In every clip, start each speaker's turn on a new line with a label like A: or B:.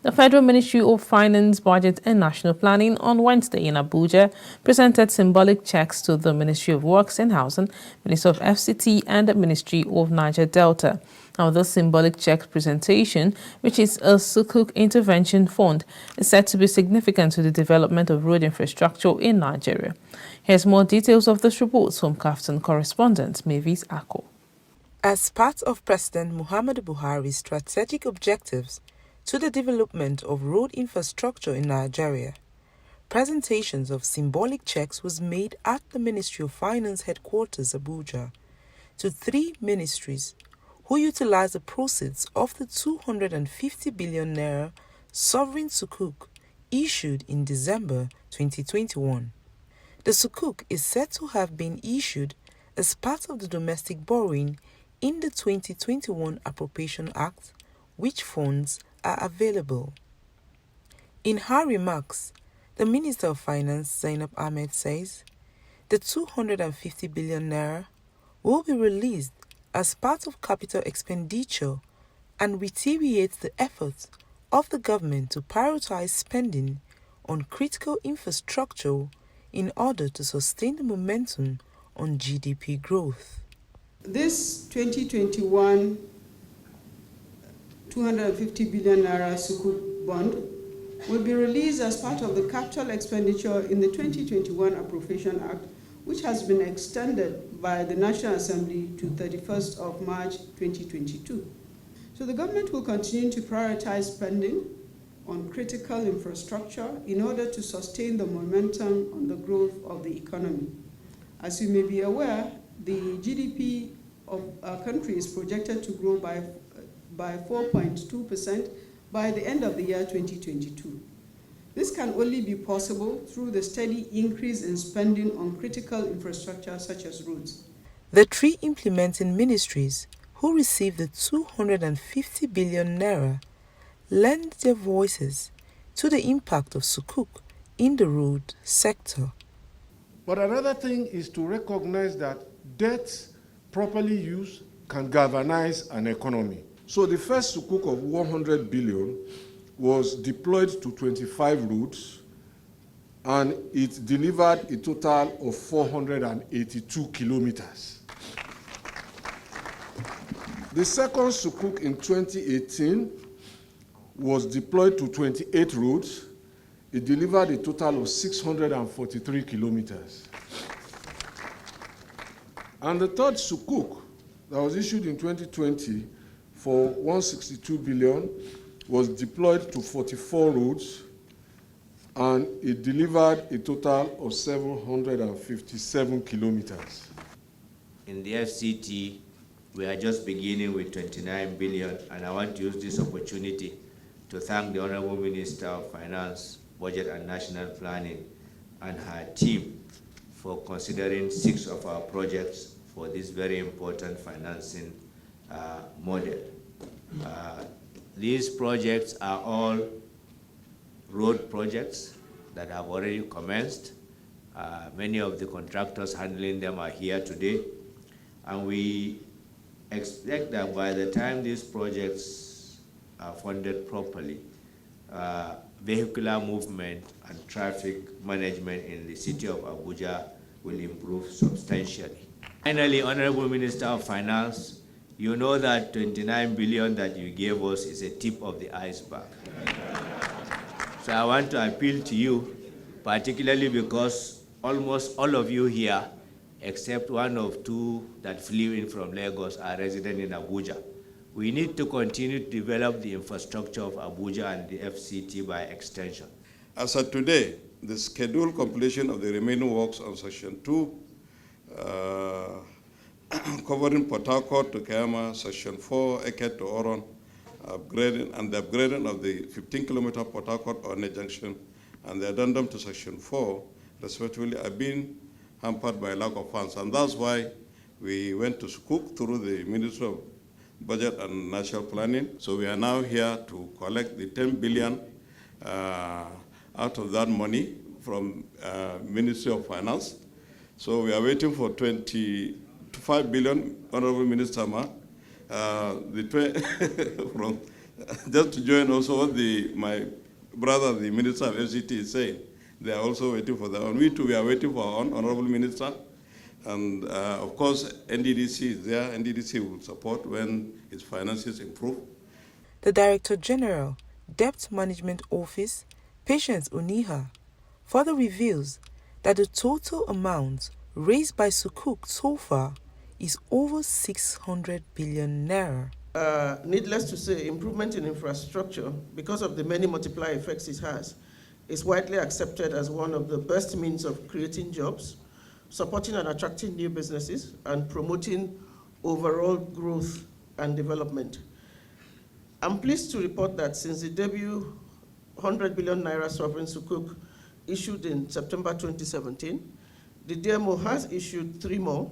A: The Federal Ministry of Finance, Budget and National Planning on Wednesday in Abuja presented symbolic checks to the Ministry of Works and Housing, Ministry of FCT and the Ministry of Niger Delta. Now, the symbolic check presentation, which is a Sukuk intervention fund, is said to be significant to the development of road infrastructure in Nigeria. Here's more details of this report from KAFTAN correspondent Mavis Ako.
B: As part of President Muhammadu Buhari's strategic objectives to the development of road infrastructure in Nigeria, presentations of symbolic checks was made at the Ministry of Finance headquarters Abuja to 3 ministries who utilized the proceeds of the 250 billion naira sovereign Sukuk issued in December 2021. The Sukuk is said to have been issued as part of the domestic borrowing in the 2021 Appropriation Act, which funds are available. In her remarks, the Minister of Finance, Zainab Ahmed, says the 250 billion naira will be released as part of capital expenditure and reiterates the efforts of the government to prioritize spending on critical infrastructure in order to sustain the momentum on GDP growth.
C: This 2021 250 billion naira Sukuk bond will be released as part of the capital expenditure in the 2021 Appropriation Act, which has been extended by the National Assembly to 31st of March 2022. So the government will continue to prioritize spending on critical infrastructure in order to sustain the momentum on the growth of the economy. As you may be aware, the GDP of our country is projected to grow by 4.2% by the end of the year 2022. This can only be possible through the steady increase in spending on critical infrastructure such as roads.
B: The 3 implementing ministries who received the 250 billion naira lend their voices to the impact of Sukuk in the road sector.
D: But another thing is to recognize that debt properly used can galvanize an economy. So the first Sukuk of 100 billion was deployed to 25 routes, and it delivered a total of 482 kilometers. The second Sukuk in 2018 was deployed to 28 routes. It delivered a total of 643 kilometers. And the third Sukuk that was issued in 2020 for 162 billion was deployed to 44 routes, and it delivered a total of 757 kilometers.
E: In the FCT, we are just beginning with 29 billion, and I want to use this opportunity to thank the Honorable Minister of Finance, Budget and National Planning and her team for considering 6 of our projects for this very important financing model. These projects are all road projects that have already commenced. Many of the contractors handling them are here today, and we expect that by the time these projects are funded properly, vehicular movement and traffic management in the city of Abuja will improve substantially. Finally, Honorable Minister of Finance, you know that 29 billion that you gave us is a tip of the iceberg. So I want to appeal to you, particularly because almost all of you here, except 1 or 2 that flew in from Lagos, are resident in Abuja. We need to continue to develop the infrastructure of Abuja and the FCT by extension.
F: As of today, the scheduled completion of the remaining works on Section 2, covering Port Harcourt to Kayama, Section 4, Eket to Oron, and the upgrading of the 15-kilometer Port Harcourt-One junction, and the addendum to Section 4, respectively, are being hampered by lack of funds. And that's why we went to Sukuk through the Ministry of Budget and National Planning. So we are now here to collect the 10 billion out of that money from Ministry of Finance. So we are waiting for 25 billion, Honorable Minister Ma, from just to join also what my brother, the Minister of FCT, is saying, they are also waiting for their own. We too, we are waiting for our own Honorable Minister. And of course, NDDC is there. NDDC will support when its finances improve.
B: The Director General, Debt Management Office, Patience Oniha, further reveals that the total amount raised by Sukuk so far is over 600 billion naira.
G: Needless to say, improvement in infrastructure, because of the many multiplier effects it has, is widely accepted as one of the best means of creating jobs, supporting and attracting new businesses, and promoting overall growth and development. I'm pleased to report that since the debut 100 billion naira sovereign Sukuk issued in September 2017, the DMO has issued 3 more.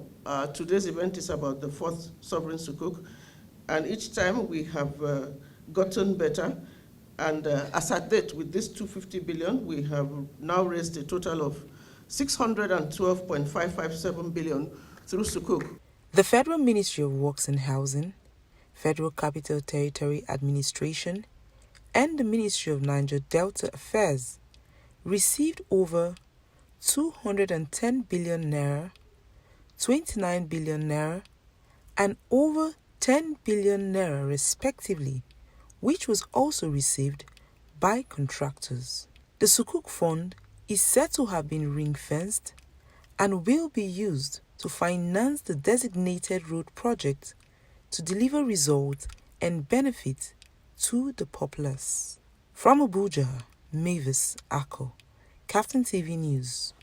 G: Today's event is about the 4th sovereign Sukuk, and each time we have gotten better. And as at date, with this 250 billion, we have now raised a total of 612.557 billion through Sukuk.
B: The Federal Ministry of Works and Housing, Federal Capital Territory Administration, and the Ministry of Niger Delta Affairs received over 210 billion naira, 29 billion naira, and over 10 billion naira respectively, which was also received by contractors. The Sukuk Fund is said to have been ring-fenced and will be used to finance the designated road project to deliver results and benefit to the populace. From Abuja, Mavis Ako, KAFTAN TV News.